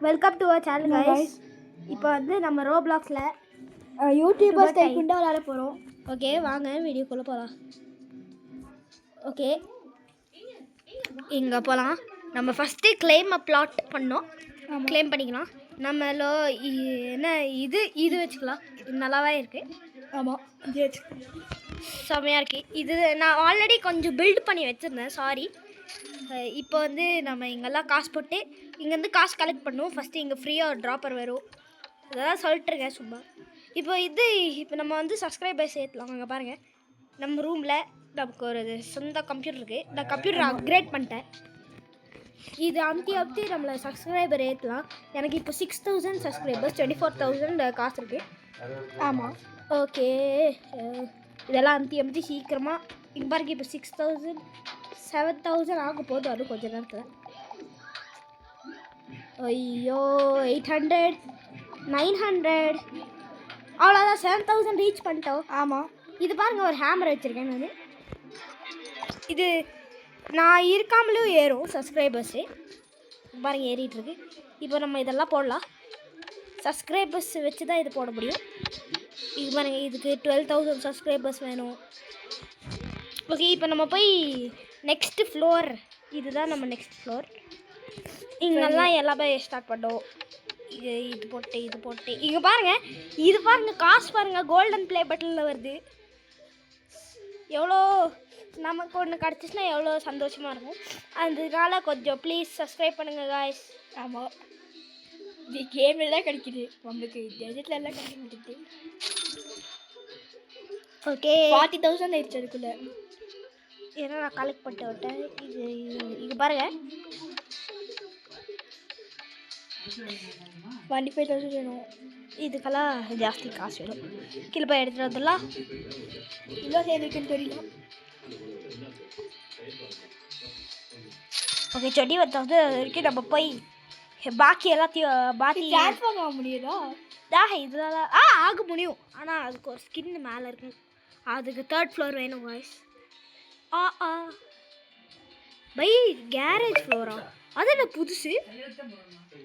Welcome to our channel guys. இப்போ வந்து நம்ம ரோப்ளாக்ஸில் யூடியூபர்ஸ் டைக்குண்டா விளையாட போகிறோம். ஓகே, வாங்க வீடியோக்குள்ளே போகலாம். ஓகே, இங்கே போகலாம். நம்ம ஃபஸ்ட்டு கிளைம் பிளாட் பண்ணோம். கிளைம் பண்ணிக்கலாம். நம்மளோ என்ன இது வச்சுக்கலாம். இது நல்லாவே இருக்குது. ஆமாம், இது வச்சுக்கலாம். செம்மையாக இருக்குது. இது நான் ஆல்ரெடி கொஞ்சம் பில்ட் பண்ணி வச்சுருந்தேன், சாரி. இப்போ வந்து நம்ம இங்கெல்லாம் காசு போட்டு இங்கேருந்து காசு கலெக்ட் பண்ணுவோம். ஃபஸ்ட்டு இங்கே ஃப்ரீயாக ஒரு ட்ராப்பர் வரும். இதெல்லாம் சொல்லிட்டுருக்கேன் சும்மா. இப்போ நம்ம வந்து சப்ஸ்கிரைபர்ஸ் ஏற்றலாம். அங்கே பாருங்கள், நம்ம ரூமில் நமக்கு ஒரு சொந்த கம்ப்யூட்டர் இருக்குது. இந்த கம்ப்யூட்டர் அப்கிரேட் பண்ணிட்டேன். இது அமுத்தி நம்மளை சப்ஸ்கிரைபர் ஏற்றலாம். எனக்கு இப்போ 6000 சப்ஸ்கிரைபர்ஸ், 24,000 காசு இருக்குது. ஆமாம், ஓகே. இதெல்லாம் அமுத்தி சீக்கிரமாக இங்கே பாருங்க. இப்போ 6000 7,000 ஆக போகுது. அது கொஞ்சம் நேரத்தில். ஐயோ, 800 900 அவ்வளோதான். 7,000 ரீச் பண்ணிட்டோம். ஆமாம், இது பாருங்கள், ஒரு ஹேமர் வச்சுருக்கேன் நான். இது நான் இருக்காமலும் ஏறும் சப்ஸ்கிரைபர்ஸு. பாருங்கள், ஏறிட்டுருக்கு. இப்போ நம்ம இதெல்லாம் போடலாம். சப்ஸ்கிரைபர்ஸ் வச்சு தான் இது போட முடியும். இது பாருங்கள், இதுக்கு 12,000 சப்ஸ்கிரைபர்ஸ் வேணும். ஓகே, இப்போ நம்ம போய் நெக்ஸ்ட்டு ஃப்ளோர், இதுதான் நம்ம நெக்ஸ்ட் ஃப்ளோர். இங்கெல்லாம் எல்லாமே ஸ்டார்ட் பண்ணோம். இது போட்டு இங்கே பாருங்கள். இது பாருங்கள், காசு பாருங்கள், கோல்டன் ப்ளே பட்டனில் வருது. எவ்வளோ நமக்கு ஒன்று கிடச்சிச்சுன்னா எவ்வளோ சந்தோஷமாக இருக்கும். அதனால கொஞ்சம் ப்ளீஸ் சப்ஸ்கிரைப் பண்ணுங்கள் காய்ஸ். ஆமாம், இது கேமில் தான் கிடைக்கிது. நம்மளுக்கு டெஜிட்டில் எல்லாம் கிடைக்க மாட்டேங்குது. ஓகே, 40,000 ஆயிடுச்சு அதுக்குள்ளே. ஏன்னா நான் கலெக்ட் பண்ணிட்டு விட்டேன். இது பாருங்கள், 25,000 வேணும். இதுக்கெல்லாம் ஜாஸ்தி காசு வேணும். கீழே போய் எடுத்துகிட்டு வந்துடலாம். இல்லை சேர்ந்துருக்குன்னு தெரியல. ஓகே, செடி வந்து வரைக்கும் நம்ம போய் பாக்கி எல்லாத்தையும் ட்ரான்ஸ்ஃபர் ஆக முடியுதா? இதெல்லாம் ஆக முடியும். ஆனால் அதுக்கு ஒரு ஸ்கின் மேலே இருக்கு. அதுக்கு 3rd ஃப்ளோர் வேணும் வாய்ஸ். By garage Flora? அது என்ன புதுசு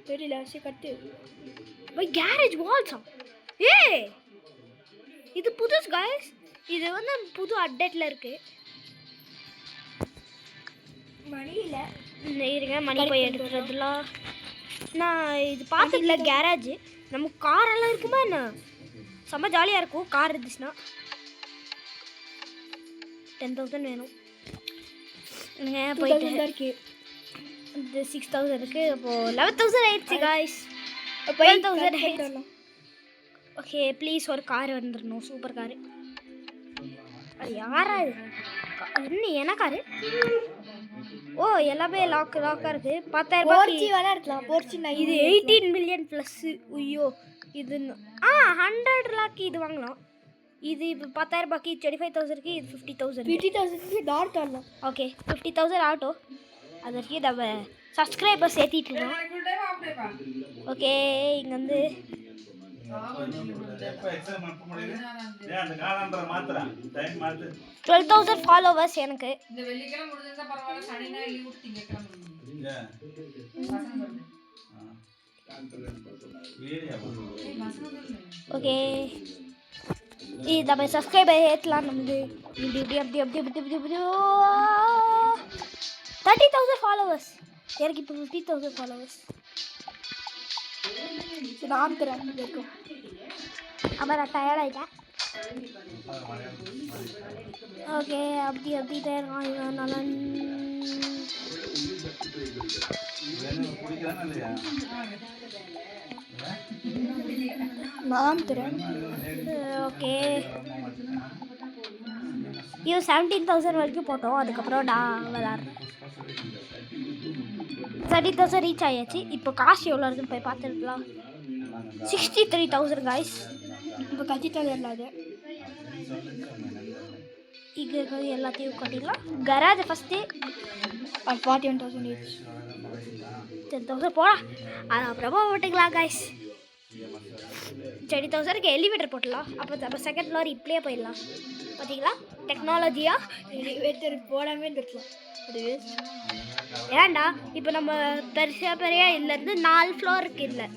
தெரியல. சரி, கட்டு. By garage வால்ஸா? இது புதுசு காய்ஸ். இது வந்து புது அப்டேட்டில் இருக்குது. மணியில் இருங்க, மணி போய் எடுக்கிறதுலாம். நான் இது பார்த்ததில்ல. கேரேஜ் நமக்கு காரெல்லாம் இருக்குமா என்ன? செம்ம ஜாலியாக இருக்கும் கார் இருந்துச்சுன்னா. 10,000 வேணும். போயிட்டு இருக்கு. இந்த 6,000 இருக்குது. அப்போது 11,000 ஆயிடுச்சு காய்ஸ். 12,000 ஆயிடுச்சு. ஓகே, ப்ளீஸ் ஒரு கார் வந்துடணும். Super car. அது யாரா என்ன? என்ன காரு? ஓ, எல்லாமே லாக்காக இருக்குது. 10,000 வேணா எடுக்கலாம். இது 18 மில்லியன் ப்ளஸ்ஸு. ஐயோ, இது 100 லாக் இது வாங்கலாம். இது இப்போ 10,000 25,000. இது 50,000. 50,000 டாட் வரலாம். ஓகே, 50,000 ஆகட்டும். அது வரைக்கும் நம்ம சப்ஸ்கிரைபர்ஸ் ஏற்றிட்டு இருக்கோம். ஓகே, இங்கே வந்து 12,000 ஃபாலோவர்ஸ் எனக்கு. ஓகே, இது நம்ம சப்ஸ்கிரைபர் ஏற்றலாம். நமக்கு இப்படி 30,000 ஃபாலோவர்ஸ். எனக்கு இப்போ 50,000 ஃபாலோவர்ஸ். நான் தரேன் இருக்கும். அப்புறம் நான் டயர்ட் ஆகிட்டேன். ஓகே, அப்படி தான் நல்லா நான் தரேன். ஓகே, இது 17,000 வரைக்கும் போட்டோம். அதுக்கப்புறம் நான் விளாட்றேன். 30,000 ரீச் ஆகியாச்சு. இப்போ காசு எவ்வளோ இருக்குன்னு போய் பார்த்துருக்கலாம். 63,000 காய்ஸ். இப்போ கட்டிட்டாங்க எல்லாரும். இங்கே இருக்கிறது எல்லாத்தையும் கட்டிடலாம். கராஜ் ஃபஸ்ட்டு 41,000 ஆயிடுச்சு. 10,000 போகலாம். ஆனால் அப்புறமா போட்டுக்கலாம் காய்ஸ். 30,000க்கு எலிவேட்டர் போட்டலாம். அப்போ நம்ம 2nd ஃப்ளோர் இப்படியே போயிடலாம். பார்த்தீங்களா, டெக்னாலஜியாக எலிவேட்டர் போடாமே இருக்கலாம். அது வேஸ்ட். ஏன்டா இப்போ நம்ம பெரிய இல்லைருந்து 4 ஃப்ளோருக்கு இல்லை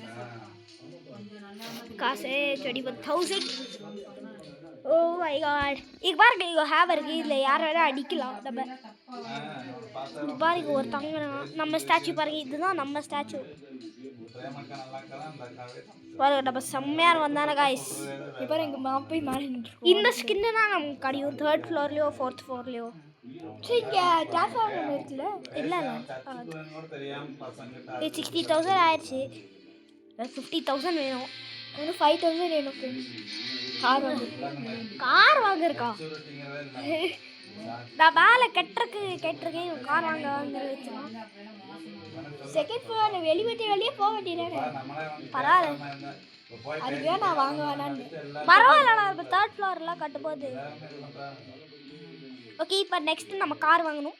காசு 21,000. Oh my god. இங்க பாருங்க இங்க ஹேவ் இருக்கு. இதில் யார் வேணா அடிக்கலாம் நம்ம. இங்க பாருங்க ஒரு நம்ம ஸ்டாச்சு பாருங்க. இதுதான் நம்ம ஸ்டாச்சு பாருங்க. நம்ம செம்மையாக வந்தானே காய்ஸ். இப்போ எங்கள் மாமா போய் மேலே இந்த ஸ்கின்னு தான் நமக்கு கிடைக்கும் 3rd ஃப்ளோர்லையோ 4th ஃப்ளோர்லையோ. சரி இங்கே பிளாட்ஃபார்ம் ஒன்று இருக்குல்ல. இல்லை இது 60,000 ஆயிடுச்சு. 50,000 வேணும். இன்னும் 5,000 வேணும் ஃப்ரெண்ட்ஸ். கார் வாங்கிருக்கா? நான் வேலை கேட்டிருக்கேன் கார் வாங்க வச்சுருக்கான். செகண்ட் ஃப்ளோர் வெளியே போக வேண்டியதானே. பரவாயில்ல அதுவே நான் வாங்க வேணான்னு. பரவாயில்லடா. இப்போ 3rd ஃப்ளோர்லாம் கட்டும்போது ஓகே. இப்போ நெக்ஸ்ட் நம்ம கார் வாங்கணும்.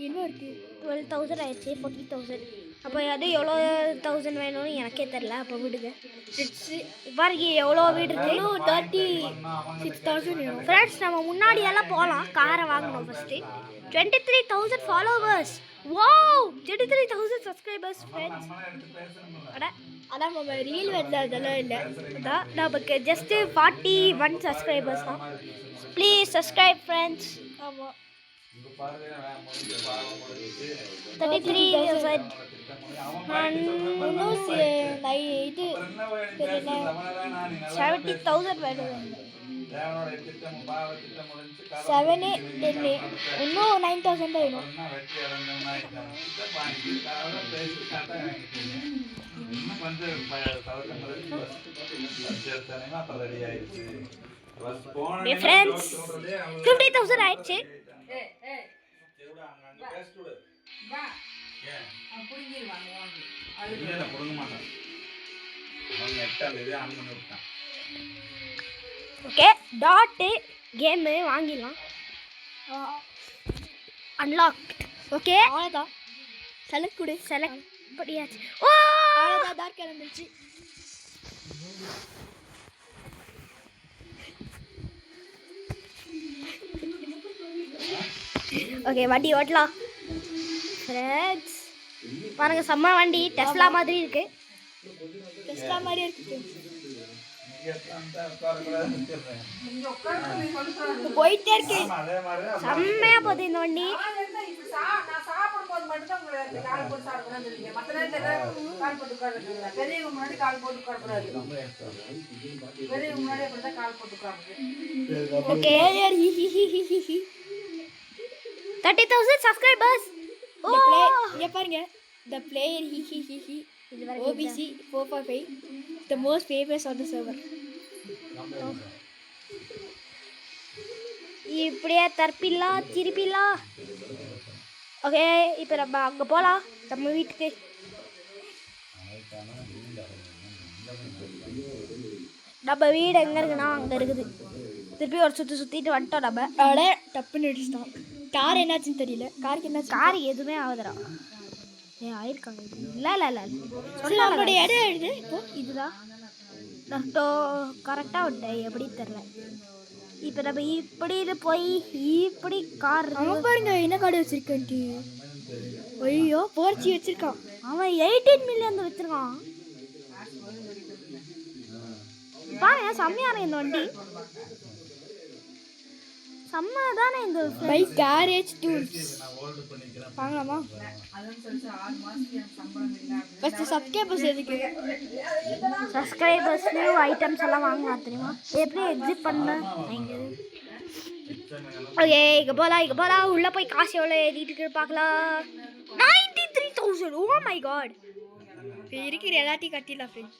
இன்னும் இருக்குது 12,000 ஆயிடுச்சு. 40,000. அப்போ அது எவ்வளோ 1000 வேணும்னு எனக்கே தெரில. அப்போ விடுங்க. பாருங்க எவ்வளோ வீடு இருக்கு. 36,000 வேணும் ஃப்ரெண்ட்ஸ். நம்ம முன்னாடியெல்லாம் போகலாம். காரை வாங்கணும் first. 23,000 followers. Wow 23,000 subscribers friends. அதான் நம்ம ரீல் வரல அதெல்லாம் இல்லை. அதான் நமக்கு ஜஸ்ட்டு 41 சப்ஸ்கிரைபர்ஸ் தான். Please subscribe friends. ஆமாம் 33,000. இன்னும் இது 70,000 வேணும். 7 10 இன்னும் 9,000 தான் வேணும். ஃப்ரெண்ட்ஸ் 50,000 ஆயிடுச்சு. ஓகே டாட்டு கேமு வாங்கிடலாம். அன்லாக். ஓகே அவ்வளோதான். செலக்ட் கொடு. செலக்ட் பண்ணியாச்சு. ஓ அவ்வளோதான். டார்க் கிளம்பிடுச்சு. ஓகே வண்டி ஓட்டலாம் ஃப்ரெண்ட்ஸ். பாருங்க செம்ம வண்டி. டெஸ்லா மாதிரி இருக்கு. டெஸ்லா மாதிரியே இருக்கு. போயிட்டே இருக்கு. செம்மையா போகுது இந்த வண்டி. Okay 30,000 subscribers. இங்க பாருங்க. The player he OBC 445 the most famous on the server. இப்படியே தற்பில்லா திருப்பில்லா. ஓகே இப்போ நம்ம அங்கே போகலாம் நம்ம வீட்டுக்கு. நம்ம வீடு எங்கே இருக்குன்னா அங்கே இருக்குது. திருப்பி ஒரு சுற்றிட்டு வந்துட்டோம் நம்ம. அட டப்புன்னு அடிச்சிட்டோம். கார் என்னாச்சுன்னு தெரியல. காருக்கு என்ன கார் எதுவுமே ஆகுதுடா. ஆயிருக்காங்க. இல்லை நம்மளுடைய இடம் எழுது. இப்போ இதுதான் நான் கரெக்டாக விட்டேன். எப்படி தெரில. இப்போ நம்ம இப்படி போய் இப்படி கார் பாருங்க என்ன கார்டு வச்சிருக்கேன்ட்டு. ஐயோ போர்ச்சி வச்சிருக்கான். அவன் 18 மில்லியன் வச்சிருக்கான். பாருங்க செம்மையான இந்த வண்டி. செம்ம தானே இந்த பை கேரேஜ் டூல்ஸ் வாங்கலாமா? ஃபர்ஸ்ட் சப்ஸ்கிரைபர்ஸ் எதுக்கு? சப்ஸ்கிரைபர்ஸ் நியூ ஐட்டம்ஸ் எல்லாம் வாங்கலாம் தெரியுமா? எப்படி எக்ஸிட் பண்ண. ஓகே இங்கே போகலாம். உள்ளே போய் காசு எவ்வளோ ஏறிட்டு பார்க்கலாம். 93,000. Oh my god. இருக்கிற எல்லாத்தையும் கட்டிடலாம் ஃப்ரெண்ட்ஸ்.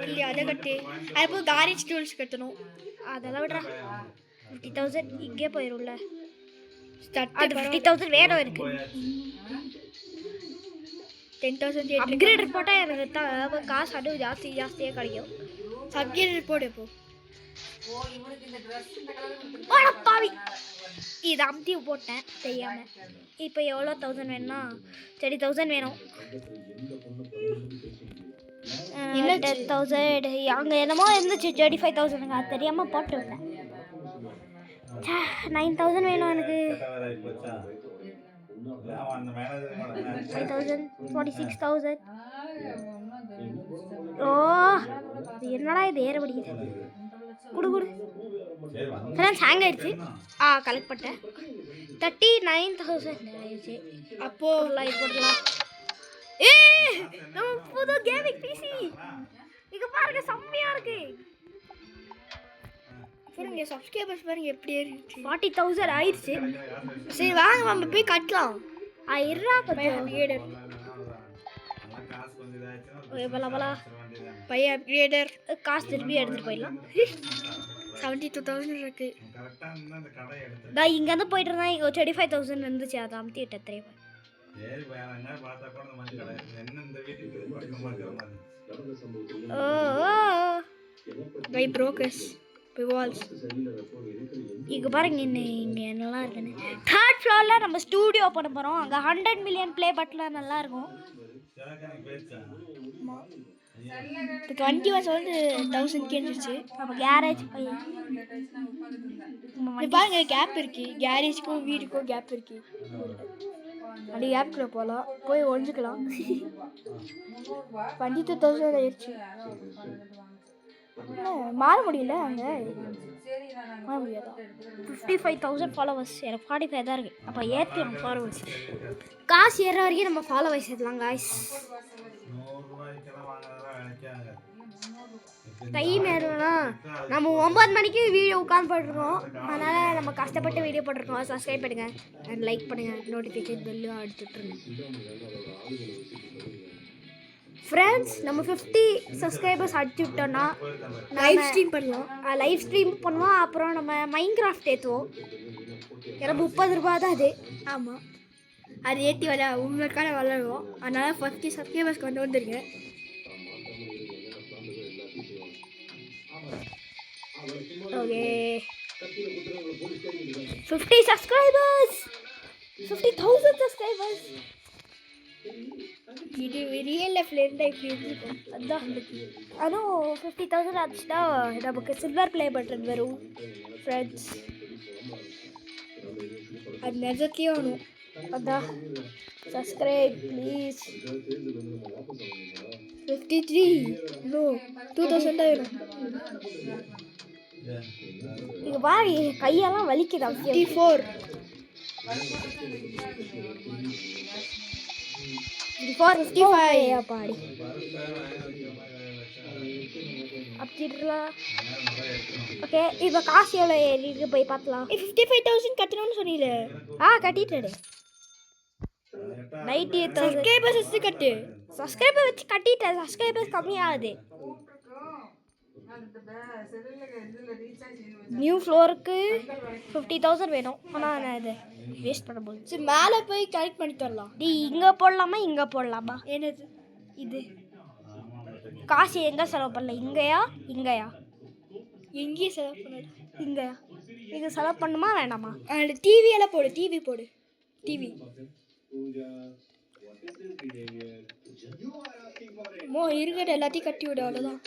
இல்லை அதை கட்டு. அதுப்போ கேரேஜ் டூல்ஸ் கட்டணும். அதெல்லாம் விட்றா. 50,000 இங்கே போயிடும்ல. அது 50,000 வேற இருக்கு. 10,000 அப்கிரேட் போட்டால் எனக்கு காசு அதுவும் ஜாஸ்தியாக கிடைக்கும். அப்கிரேட் போடு இப்போ. பாவி இது அமுத்தி போட்டேன் தெரியாமல். இப்போ எவ்வளோ 1000 வேணும்னா 30,000 வேணும். 10,000 அங்கே என்னமோ இருந்துச்சு 35,000. அது தெரியாமல் போட்டு விட்டேன். 9,000 வேணும் எனக்கு. 5,000, 46,000. ஓ என்னடா இது ஏற படிக்குது. குடு குடு ஃப்ரெண்ட்ஸ் ஹேங் ஆயிடுச்சு. கலெக்ட் பண்ணிட்டேன். 39,000 ஆயிடுச்சு. அப்போ லைக் போடலாம். நம்ம புது கேமிங் பிசி இங்க பாருங்க, செம்மையா இருக்கு. பாருங்க சப்ஸ்கிரைபர்ஸ் பாருங்க எப்படி இருக்கு. 40,000 ஆயிடுச்சு. சரி வாங்க நம்ம போய் கட்டலாம். இருடா கொஞ்சம் அப்கிரேடர் பலா பை அப்கிரேடர் காசு திருப்பி எடுத்துட்டு போயிடலாம். 72,000 இருக்கு. இங்கேருந்து போயிட்டு இருந்தா இங்கே 25,000 இருந்துச்சு. அதை அமுத்தி விட்டேன் தெரியுமா. Buy brokers buy walls. இங்கே பாருங்க இங்கே என்னெல்லாம் இருக்குன்னு. 3rd ஃப்ளோரில் நம்ம ஸ்டூடியோ பண்ண போகிறோம். அங்கே 100 மில்லியன் ப்ளே பட்டன்லாம் நல்லாயிருக்கும். 21,000 கேட்டுருச்சு. நம்ம கேரேஜ் பாருங்க கேப் இருக்கு. கேரேஜுக்கும் வீடுக்கும் கேப் இருக்கு. அப்படி கேப்குள்ள போகலாம், போய் ஒழிஞ்சுக்கலாம். 22,000 ஆயிடுச்சு. மாற முடியல அங்கே, மாற முடியாதா? 55,000 ஃபாலோவர்ஸ். எனக்கு 45 தான் இருக்குது. அப்போ ஏற்றலாம் ஃபாலோவர்ஸ். காசு ஏற வரைக்கும் நம்ம ஃபாலோவர்ஸ் ஏற்றலாம் காய்ஸ். டைம் ஏறணும்னா நம்ம 9 மணிக்கு வீடியோ உட்காந்து போட்டிருக்கோம். அதனால் நம்ம கஷ்டப்பட்டு வீடியோ போட்டிருக்கோம். சப்ஸ்கிரைப் பண்ணுங்கள் அண்ட் லைக் பண்ணுங்கள். நோட்டிஃபிகேஷன் பெல்லும் அடிச்சுட்ருங்க ஃப்ரெண்ட்ஸ். நம்ம 50 சப்ஸ்கிரைபர்ஸ் அடிச்சு விட்டோன்னா லைவ் ஸ்ட்ரீம் பண்ணலாம். லைவ் ஸ்ட்ரீம் பண்ணுவோம். அப்புறம் நம்ம மைன்கிராஃப்ட் ஏற்றுவோம். ஏன்னா 30 ரூபா தான் அது. ஆமாம், அது ஏற்றி உங்களுக்கான விளையாடுவோம். அதனால் 50 சப்ஸ்கிரைபர்ஸ்க்கு வந்துருங்க. Okay 50 subscribers, 50,000 subscribers. இது ரியல் லைஃப்ல இருந்தால் இப்படி இருந்துருக்கும். அதான் அதுவும் 50,000 ஆச்சுன்னா நமக்கு சில்வர் ப்ளே பட்டன் வரும் ஃப்ரெண்ட்ஸ். அது நிஜத்தையே வேணும். அதான் சப்ஸ்கிரைப் ப்ளீஸ். 53 நோ 2,000 ஆயிடும். இங்கே பாரு கையெல்லாம் வலிக்குது. 54 55 பாடி அப்படிலாம். ஓகே இப்போ காசு எவ்வளோ ஏறிட்டு போய் பார்க்கலாம். 55,000 கட்டணும்னு சொன்னீங்க. கட்டிட்டு 98,000 சப்ஸ்கிரைபர்ஸ் கட்டு. சப்ஸ்கிரைபர் வச்சு கட்டிட்டேன். சப்ஸ்கிரைபர்ஸ் கம்மியாகுது. நியூ ஃப்ளோருக்கு 50,000 வேணும். ஆனால் நான் இதை வேஸ்ட் பண்ண போகுது. சரி மேலே போய் கலெக்ட் பண்ணி தரலாம். இங்கே போடலாமா இங்கே போடலாமா? என்னது இது காசு எங்கே செலவு பண்ணல? இங்கேயா எங்கேயும் செலவு பண்ணல. இங்கேயா? இது செலவு பண்ணுமா வேணாமா? டிவியெல்லாம் போடு. டிவி போடு. டிவி இருக்கட்டும், எல்லாத்தையும் கட்டி விடு. அவ்வளோதான்.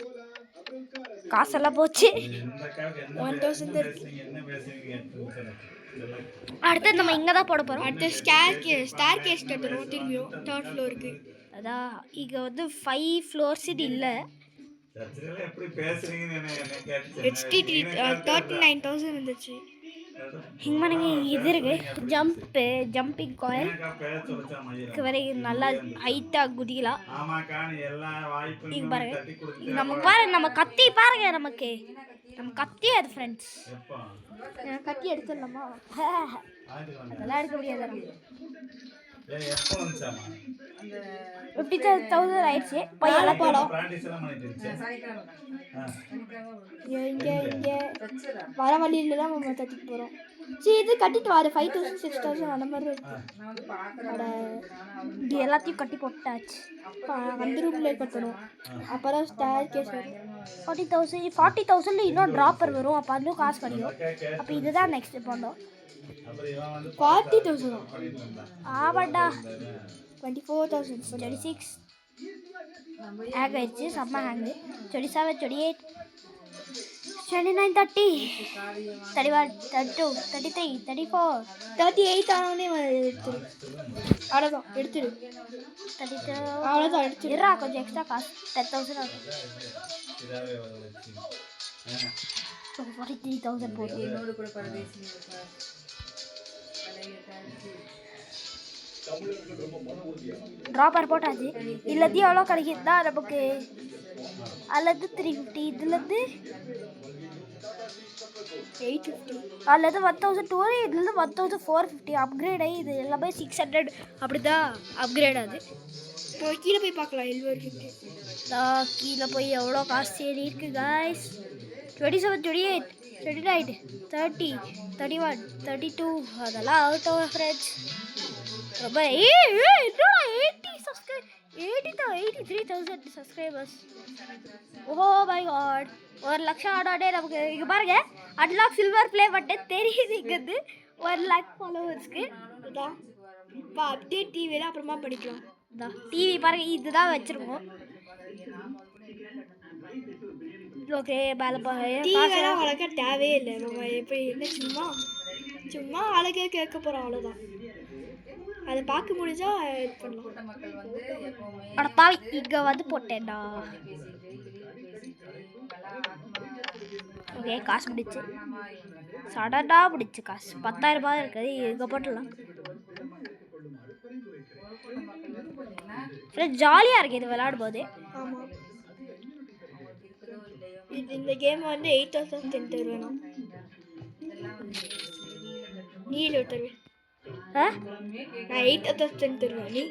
காசெல்லாம் போச்சு. 1,000 அடுத்து நம்ம இங்கே தான் போட போகிறோம். அடுத்து ஸ்டார் கேஸ் கட்டணும் திரும்பியும் 3rd ஃப்ளோருக்கு. அதான் இங்கே 5 ஃப்ளோர்ஸ் இல்லை. HT 39,000 வந்துச்சு. இங்கே பாருங்க இது இருக்கு ஜம்பிங் காயில். வரைக்கும் நல்லா ஹைட்டாக குதிக்கலாம். இங்கே பாருங்க நம்ம கத்தி பாருங்க. நம்ம கத்தி அது ஃப்ரெண்ட்ஸ். கட்டி எடுத்துடலாமா? அதெல்லாம் எடுக்க முடியாது. 50,000 ஆயிடுச்சு. போய் எல்லாம் போகலாம். இங்கே வர வழியில தான் நம்ம தட்டிட்டு போகிறோம். சரி இது கட்டிட்டு வர 5,000 6,000 அந்த மாதிரி இருக்கு. இது எல்லாத்தையும் கட்டி போட்டாச்சு. அந்த ரூமில் கட்டணும். அப்போ தான் ஸ்டார் கேஸ் வரும். 40,000 இன்னும் ட்ராப்பர் வரும். அப்போ அதுவும் காசு கிடைக்கும். அப்போ இதுதான் நெக்ஸ்ட் பண்ணோம். 40,000 ஆமாண்டா. 24,000 26 ஹேங் ஆயிடுச்சு. செம்ம ஹேங்கு. 27 28 29, 30, 31, 32, 33, 34, 38 ஆனோடனே எடுத்துரு. அவ்வளோதான் எடுத்துரு. 32. அவ்வளோதான் எடுத்துரு. இருடா கொஞ்சம் எக்ஸ்ட்ரா காசு 10,000 ஆகும். 43,000 போகுது. ட்ராப்பர் போட்டாச்சு. இல்லத்தையும் எவ்வளோ கிடைக்குதுன்னா நமக்கு அல்லது 350, இதுலேருந்து 850. அல்லது 1,200, இதுலேருந்து 1,450 அப்கிரேட் ஆகி இது எல்லாமே 600 அப்படி தான் அப்கிரேட் ஆகுது. இப்போ கீழே போய் பார்க்கலாம். எல்வர் கீழே போய் எவ்வளோ காசு தேடி இருக்கு காய்ஸ். 27, 28, 29, 30, 31, 32 அதெல்லாம் அவுட் ஆஃப் ஃப்ரெண்ட்ஸ். ரொம்ப என்னடா 83,000 சப்ஸ்கிரைபர்ஸ். ஓ மை காட், 1,00,000 ஆனோடனே நமக்கு இங்கே பாருங்க அன்லாக் சில்வர் ப்ளே பட்டன் தெரியுது. இங்கேருந்து 1,00,000 ஃபாலோவர்ஸ்க்கு இதான். இப்போ அப்டேட் டிவியில் அப்புறமா படிக்கலாம். இதான் டிவி பாருங்க, இதுதான் வச்சுருக்கோம். ஓகே மேலே டிவியெல்லாம் வளர்க்க தேவையே இல்லை. நம்ம இப்போ என்ன சும்மா அழகே கேட்க போகிறோம், அவ்வளோதான். அதை பார்க்க முடிஞ்சா இது பண்ணலாம். பாவி இங்கே வந்து போட்டேன்டா. ஓகே காசு முடிச்சு சடனாக முடிச்சு காசு 10,000 ரூபாய் இருக்குது. இங்கே போட்டுடலாம். ஃப்ரெண்ட் ஜாலியாக இருக்குது இது விளையாடும் போது. ஆமாம், இந்த கேம் வந்து 8,000 தருவேன். நீ இல்லை தருவேன். நான் 8,000 தருவேன். நீ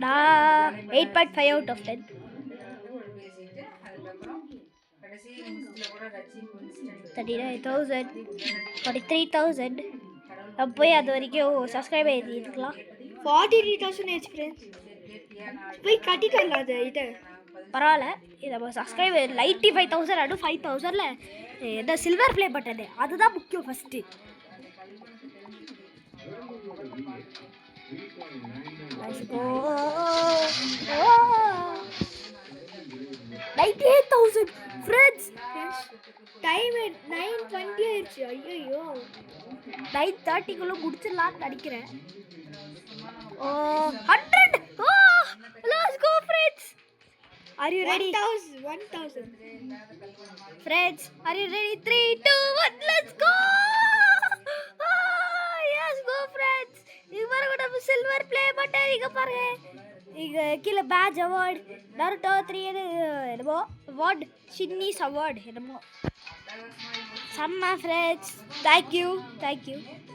நான் 8.5 out of 10. 39,000, 43,000. போய் அது வரைக்கும் சப்ஸ்கிரைப் எழுதிருக்கலாம். 43,000 எக்ஸ்பீரியன்ஸ் போய் கட்டிட்டு வரலாம். அது இதை பரவாயில்ல. இதை நம்ம சப்ஸ்கிரைபர் 95,000 அடு 5,000ல் இந்த சில்வர் ப்ளே பட்டனு அதுதான் முக்கியம் first. Let's go. 98,000 friends. Time 9:20 ஆயிடுச்சு. ஐயோ 9:30க்குள்ளே முடிச்சிடலான்னு நினைக்கிறேன். 100. Let's go friends. Are you ready? 1,000. Friends, are you ready? 3, 2, 1, let's go. Yes, go friends. இங்க பாருங்க நம்ம சில்வர் ப்ளே பட்டன் இங்க பாருங்க. இங்க கீழே பேட்ச் அவார்ட் நருட்டோ 3 என்னமோ அவார்ட் ஷின்னிஸ் அவார்ட் என்னமோ செம்ம ஃப்ரெண்ட்ஸ். தேங்க்யூ.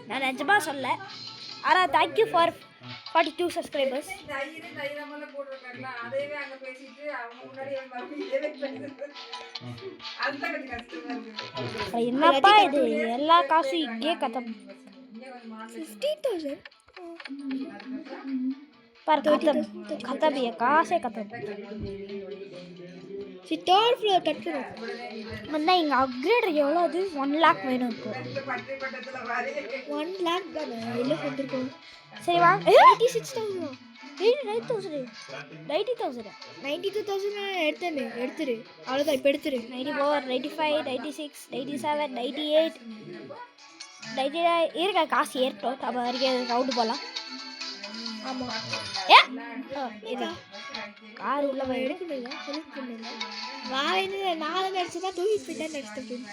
நான் நிஜமா சொல்ல, ஆனால் தேங்க்யூ ஃபார் 42 சப்ஸ்கிரைபர்ஸ். என்னப்பா இது எல்லா காசும் இங்கே கதம். 15,000 पर खत्म ही है, कहाँ से खत्म. தேர்ட் ஃப்ளோர் கட்டணும். வந்தால் இங்கே அப்கிரேட் எவ்வளோ அது 1 lakh வேணும் இருக்கும். 1 lakh தானே இல்லை வந்துருக்கோம். சரி வாங்க. 86,000 90,000 92,000 எடுத்துரு. அவ்வளோதான். இப்போ எடுத்துரு. 94, 95, 96, 97, 98, 99 இருக்க காசு ஏறட்டும். நம்ம வரைக்கும் ரவுண்டு போகலாம். ஆமாம், இது கார் உள்ள போய் எடுக்க முடியல. நான் 4 நினச்சதா தூக்கிட்டு போயிட்டேன்னு நினச்சிட்டேன்.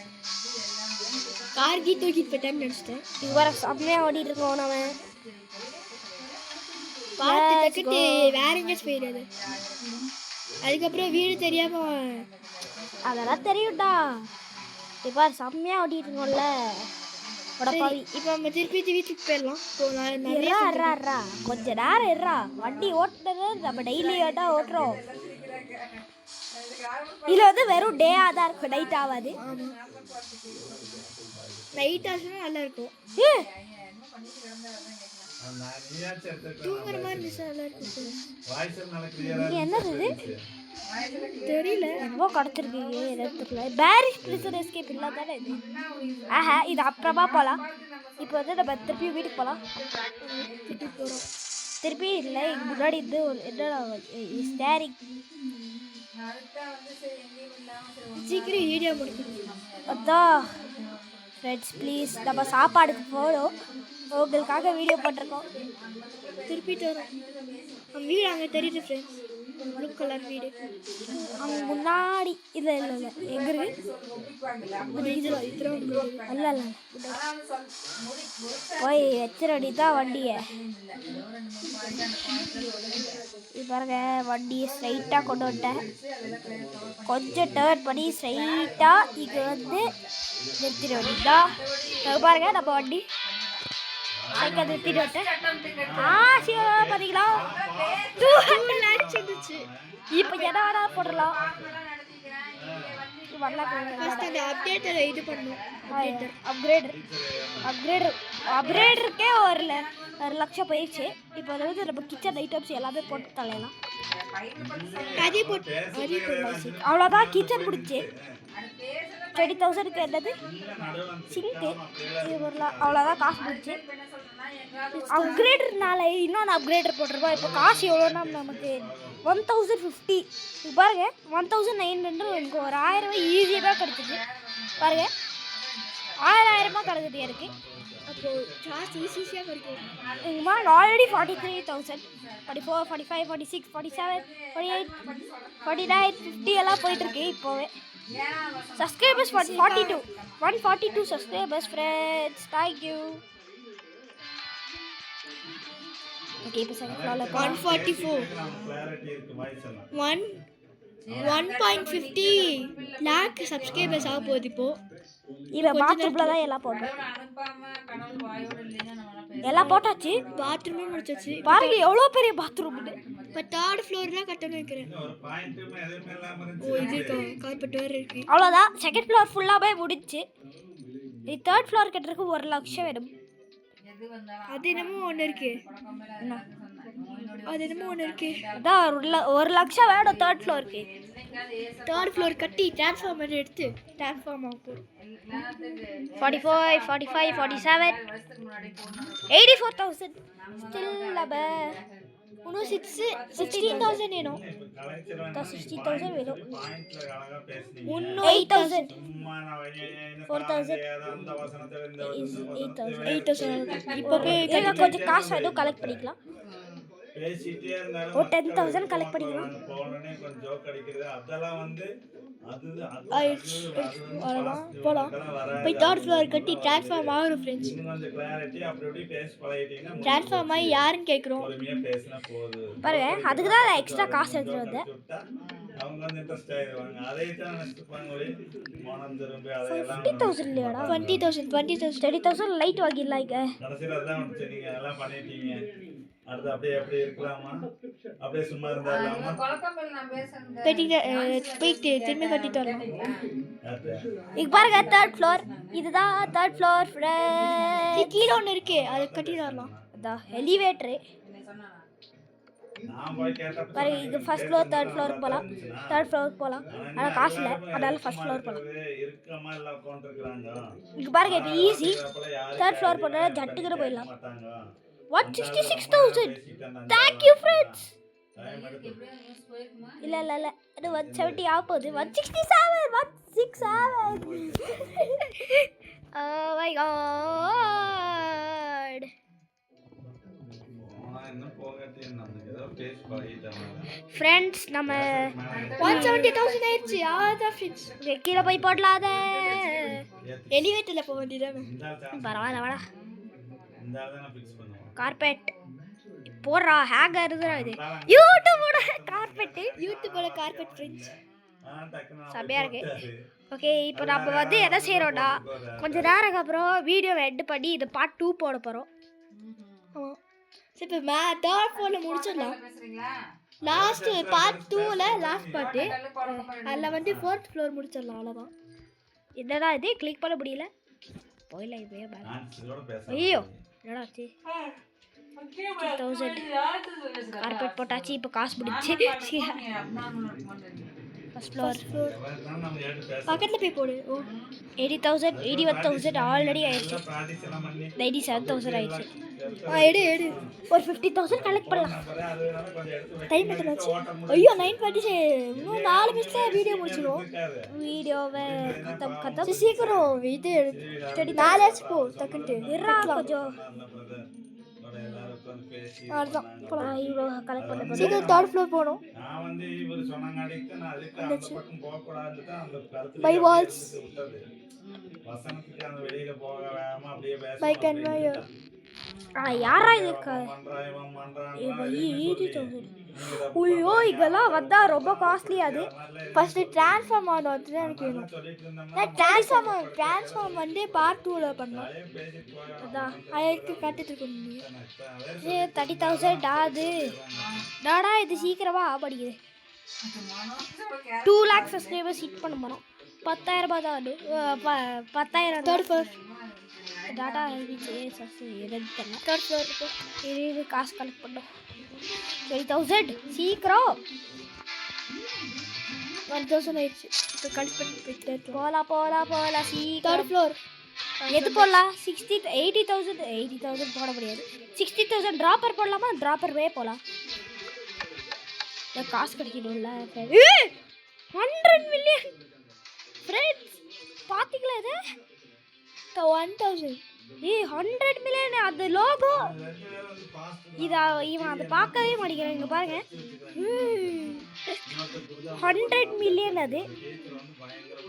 கார்கி தூக்கிட்டு போயிட்டேன்னு நினச்சிட்டேன். இது வர செம்மையாக ஓடிட்டு இருக்கோம் நம்ம. பார்த்து தக்கிட்டு வேற எங்கேயாச்சும் போயிடாது. அதுக்கப்புறம் வீடு தெரியாமல் அதெல்லாம் தெரியும்டா. இப்போ செம்மையாக ஓடிட்டு இருக்கோம்ல. இப்போ நம்ம திருப்பி வீட்டுக்கு போயிடலாம். கொஞ்ச நேரம் இருறா. வண்டி ஓட்டுறது நம்ம டெய்லி ஓட்டுறோம். இதில் வந்து வெறும் டேயாக தான் இருக்கும், நைட் ஆகாது. நைட் ஆச்சுன்னா நல்லா இருக்கும். தூங்குற மாதிரி இருந்துச்சு, நல்லா இருக்கும். என்னது இது தெரியல, ரொம்ப கடத்திருக்கீங்க. இடத்துக்குள்ள பேரிஷ் பிரிசன் எஸ்கேப் இல்லை தானே இது. ஆஹா, இது அப்புறமா போகலாம். இப்போ வந்து நம்ம திருப்பி வீட்டுக்கு போகலாம். திருப்பி இல்லை, முன்னாடி இருந்து ஒரு என்ன ஸ்டேரிங் சீக்கிரம் வீடியோ முடிக்கணும். அதான் ஃப்ரெண்ட்ஸ் ப்ளீஸ் நம்ம சாப்பாடுக்கு போகிறோம், உங்களுக்காக வீடியோ போட்டிருக்கோம். திருப்பிட்டு வரோம். நம்ம வீடு அங்கே தெரியுது ஃப்ரெண்ட்ஸ், ப்ளூ கலர் வீடு. அங்கே முன்னாடி இல்லை இல்லை இல்லை எங்கே இருக்கு? இதில் இல்லை இல்லை போய் வச்சிரடி தான் வண்டியை. இது பாருங்க, வண்டியை ஸ்ட்ரைட்டாக கொண்டு வந்துட்டேன். கொஞ்சம் டேர்ன் பண்ணி ஸ்ட்ரைட்டாக இங்கே வந்து நிறுத்திட வேண்டியதுதான். பாருங்க நம்ம வண்டி சைக்கிள் நிறுத்திட்டு வந்துட்டேன். பார்த்தீங்களா 200 லேக்ஸ் வந்துச்சு. இப்போ என்ன வேணா போடலாம். ஃபர்ஸ்ட் அந்த அப்டேட்டர் இது பண்ணும். அப்கிரேடருக்கே ஒரு லட்சம் போயிடுச்சு. இப்போ வந்து நம்ம கிச்சன் ஐட்டம்ஸ் எல்லாமே போட்டு தலையலாம். அதே போட்டு அவ்வளோதான், கிச்சன் முடிச்சு 20,000க்கு என்னது சிங்க்கு இது வரலாம். அவ்வளோதான் காசு முடிச்சு. அப்கிரேடர்னால இன்னொன்று அப்கிரேடர் போட்டிருப்போம். இப்போ காசு எவ்வளோன்னா நமக்கு 1050. இது பாருங்க 1900. எனக்கு ஒரு 1000 ஈஸியாக கிடச்சிது. பாருங்க 1000 கிடக்குது எனக்கு. அப்போது காசு ஈஸியாக கிடைக்கும். எங்கள் மாதிரி ஆல்ரெடி 43,000, 44, 45, 46, 47, 48, 49, 50 எல்லாம் போயிட்டுருக்கு இப்போவே. Subscribers 142 subscribers friends, thank you. Okay இப்போ செகண்ட் ஃப்ளோரில் 144 1.50 லேக் சப்ஸ்கிரைபர்ஸ் ஆக போகுது. இப்போ பாத்ரூமில் தான் எல்லாம் போட்டோம். எல்லாம் போட்டாச்சு, பாத்ரூமே முடிச்சாச்சு. பாருங்க எவ்வளோ பெரிய பாத்ரூம்னு. இப்போ 3rd ஃப்ளோர் தான் கட்டணும் வைக்கிறேன். ஓ இது இருக்கா, கார்பெட் வேறு இருக்கு. அவ்வளோதான், செகண்ட் ஃப்ளோர் ஃபுல்லாகவே முடிச்சு. இது 3rd ஃப்ளோர் கட்டுறதுக்கு 1 லட்சம் வேணும். அது என்னமோ ஒன்று இருக்கு. அது என்னமோ ஒன்று இருக்கு. அதான் 1 லட்சம் வேணும் 3rd ஃப்ளோருக்கு. 3rd ஃப்ளோர் கட்டி டிரான்ஸ்ஃபார்மர் எடுத்து டிரான்ஸ்ஃபார்ம் ஆக போகிறோம். 45, 45, 47, 84,000 ஸ்டில் நம்ம இன்னும் 16,000 வேணும். 16,000 வேணும். இன்னும் 8,000, 4,000, 8,000. இப்போ போய் கொஞ்சம் காசு எதுவும் கலெக்ட் பண்ணிக்கலாம். ஒரு 10,000 கலெக்ட் பண்ணிக்கலாம். போகலாம். போய் 3rd ஃப்ளோர் கட்டி ட்ரான்ஸ்ஃபார்ம் ஆகணும் ஃப்ரெண்ட்ஸ். ட்ரான்ஸ்ஃபார்ம் ஆகி யாருன்னு கேட்குறோம் பாருங்க, அதுக்கு தான் எக்ஸ்ட்ரா காசு எடுத்துகிட்டு வந்தேன். 50,000 இல்லையாடா? 20,000 20,000 லைட் வாங்கிடலாம். இங்கே போயிட்டு திரும்பி கட்டிட்டு வரலாம். இங்க பாருங்க 3rd ஃப்ளோர். இதுதான் 3rd ஃப்ளோர் ஃப்ரெண்ட்ஸ். கீழே ஒன்று இருக்கு, அது கட்டிட்டு வரலாம். அதான் எலிவேட்டரு. பாருங்க இங்க ஃபர்ஸ்ட் ஃப்ளோர் 3rd ஃப்ளோருக்கு போகலாம். 3rd ஃப்ளோருக்கு போகலாம், ஆனால் காசு இல்லை, அதனால ஃபர்ஸ்ட் ஃப்ளோர் போகலாம். இங்கே பாருங்க இப்போ ஈஸி. 3rd ஃப்ளோர் போனால் ஜட்டுக்குன்னு போயிடலாம். 166,000. Thank you friends. இல்லை இல்லை இல்லை, அது 170 ஆக போகுது. 167, 167. Oh my god. ஃப்ரெண்ட்ஸ் நம்ம 170,000 ஆயிடுச்சு. அதான் ஃப்ரெண்ட்ஸ், கீழே போய் போடலாம். அதை எலிவேட்டரில் போக வேண்டியதானே. பரவாயில்ல வாடா. கார்பெட் போடுறா, ஹேங்கர் இருக்குறா. இது யூடியூபோட கார்பெட்டு, யூடியூபோட கார்பெட் ஃப்ரெண்ட்ஸ் செம்மையாக இருக்கு. ஓகே இப்போ நம்ம வந்து என்ன செய்கிறோம்னா, கொஞ்சம் நேரம் அப்புறம் வீடியோ எட் பண்ணி இது பார்ட் 2 போட போகிறோம். ஆமாம் சரி, இப்போ 3rd ஃப்ளோரில் முடிச்சிடலாம். லாஸ்ட்டு பார்ட் 2ல் லாஸ்ட் பார்ட்டு அதில் வந்து 4th ஃப்ளோர் முடிச்சிடலாம். அவ்வளோதான். என்னடா இது கிளிக் பண்ண முடியல, போயிடலாம். இப்போயே ஐயோ என்னடா ஆச்சு? 1000 கார்பெட் போட்டாச்சு. இப்போ காசு முடிச்சு ஃபர்ஸ்ட் ஃப்ளோர் பக்கத்தில் போய் போடு. ஓ 80,000 81,000 ஆல்ரெடி ஆயிடுச்சு. 97,000 ஆயிடுச்சு. எடு ஒரு 50,000 கலெக்ட் பண்ணலாம். டைம் எத்தனை ஆச்சு? ஐயோ 9:40. இன்னும் 4 நிமிஷத்தில் வீடியோ முடிச்சிடும். வீடியோவை கத்தம் சீக்கிரம் இது ஸ்டடி 4 ஆச்சு போ டக்குன்ட்டு. இருடா கொஞ்சம். அதுதான் போலாம். இவ்வளோ கலெக்ட் பண்ண போகிறேன். சீக்கிரம் 3rd ஃப்ளோர் போகணும். Buy walls buy conveyor. யாரா இது? 80,000. ஐயோ இதெல்லாம் வந்தா ரொம்ப காஸ்ட்லி. அது ஃபர்ஸ்ட் ட்ரான்ஸ்ஃபார்ம் ஆனது தான் எனக்கு வேணும். நான் ட்ரான்ஸ்ஃபார்ம் வந்து பார்ட் 2ல பண்ணோம். அதான் அதுக்கு கட்டிட்டு இருக்க முடியும். 30,000 அது டாடா. இது சீக்கிரமா படிக்குது. 2 lakh சப்ஸ்கிரைபர்ஸ் ஹிட் பண்ண போகிறோம். 10,000 ரூபாய் தான் அது. 10,000 3rd ஃப்ளோர் டாடா இருந்துச்சு. எதுன்னு தெரியல. 3rd ஃப்ளோர் இருக்கும். இது காசு கலெக்ட் பண்ணோம். 20,000 சீக்கிரம். 1,000 ஆயிடுச்சு. இப்போ கலெக்ட் பண்ணி போயிட்டு போலாம் சீக்கிரம். 3rd ஃப்ளோர் எது போடலாம்? 80,000 போட முடியாது. 60,000 ட்ராப்பர் போடலாமா? ட்ராப்பர்வே போகலாம். காசு கிடைக்கணும்ல. 100 மில்லியன் ஃப்ரெண்ட்ஸ் பார்த்தீங்களா இது? 1,000. 100 மில்லியன் அது லோகோ. இவன் அதை பார்க்கவே மாட்டேங்கிறான். இங்கே பாருங்க 100 மில்லியன். அது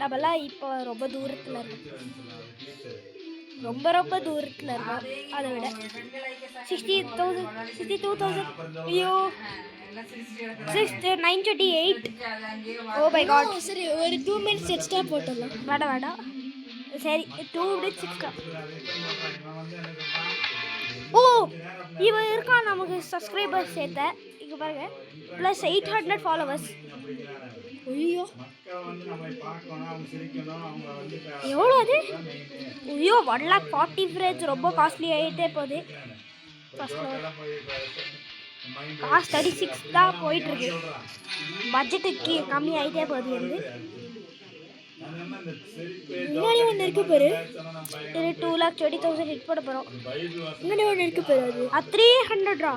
நம்மளாம் இப்போ ரொம்ப தூரத்தில் இருக்கோம். ரொம்ப தூரத்தில் இருக்கோம். அதை விட 60,000 62,000. ஐயோ 928. Oh my god. சரி ஒரு 2 மினிட்ஸ் எக்ஸ்ட்ரா போட்டுடலாம். வேண்டாம் சரி 2 மினிட்ஸ் எக்ஸ்ட்ரா. ஓ இவன் இருக்கான் நமக்கு சப்ஸ்கிரைபர்ஸ் சேர்த்த. இங்கே பாருங்க ப்ளஸ் 800 ஃபாலோவர்ஸ். ஐயோ எவ்வளோ அது? ஐயோ 1,40,000 ஃப்ரெண்ட்ஸ். ரொம்ப காஸ்ட்லி ஆகிட்டே போகுது. காசு 36 தான் போயிட்டுருக்கு. பட்ஜெட்டுக்கு கம்மி ஆகிட்டே போகுது. வந்து முன்னாடி ஒன்று இருக்கு பாரு. இது 2,20,000 ஹிட் போட போகிறோம். முன்னாடி ஒன்று இருக்கு பாரு. அது 300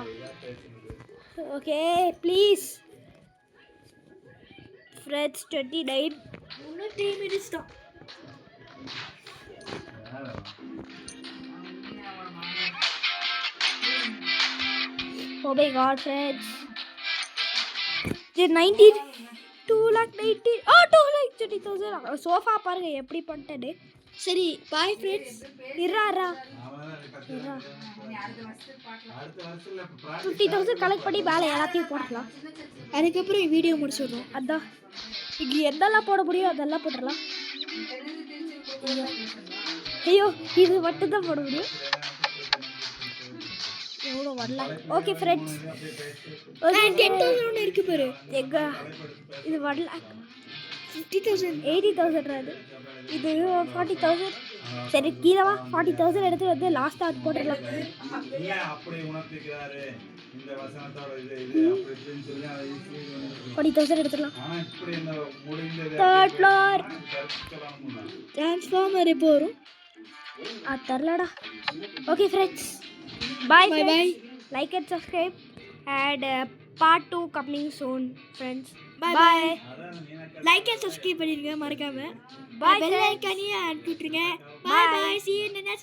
ஓகே ப்ளீஸ் ஃப்ரெண்ட்ஸ். 29 இன்னும் 3 மினிட்ஸ் தான். Oh my god friends. 19 2,90,000. 2,30,000. Sofa பாருங்க எப்படி பண்ணிட்டேன்னு. சரி பாய் ஃப்ரெண்ட்ஸ். இருறா 50,000 கலெக்ட் பண்ணி மேலே எல்லாத்தையும் போடலாம். அதுக்கப்புறம் வீடியோ முடிச்சிடுறோம். அதான் இங்கே எதெல்லாம் போட முடியும் அதெல்லாம் போட்டுடலாம். ஐயோ இது மட்டும் தான் போட முடியும். எவ்வளோ வரலாம். ஓகே ஃப்ரெண்ட்ஸ் 10,000 ஒன்று இருக்கு பாரு. எங்க இது 1,00,000 50,000 80,000 அது. இது 40,000. சரி கீழவா 40,000 எடுத்து வந்து லாஸ்ட்டாக அது போட்டுடலாம். 40,000 எடுத்துடலாம். 3rd ஃப்ளோர் ட்ரான்ஸ்ஃபார்மர் எப்போ வரும்? தரலடா. Okay friends bye bye. Like and subscribe and part 2 coming soon friends. Bye. Like and subscribe பண்ணிருங்க மறக்காம. Bye. பெல் ஐகானையும் அழுத்தி விட்டுருங்க. Bye. See you in the next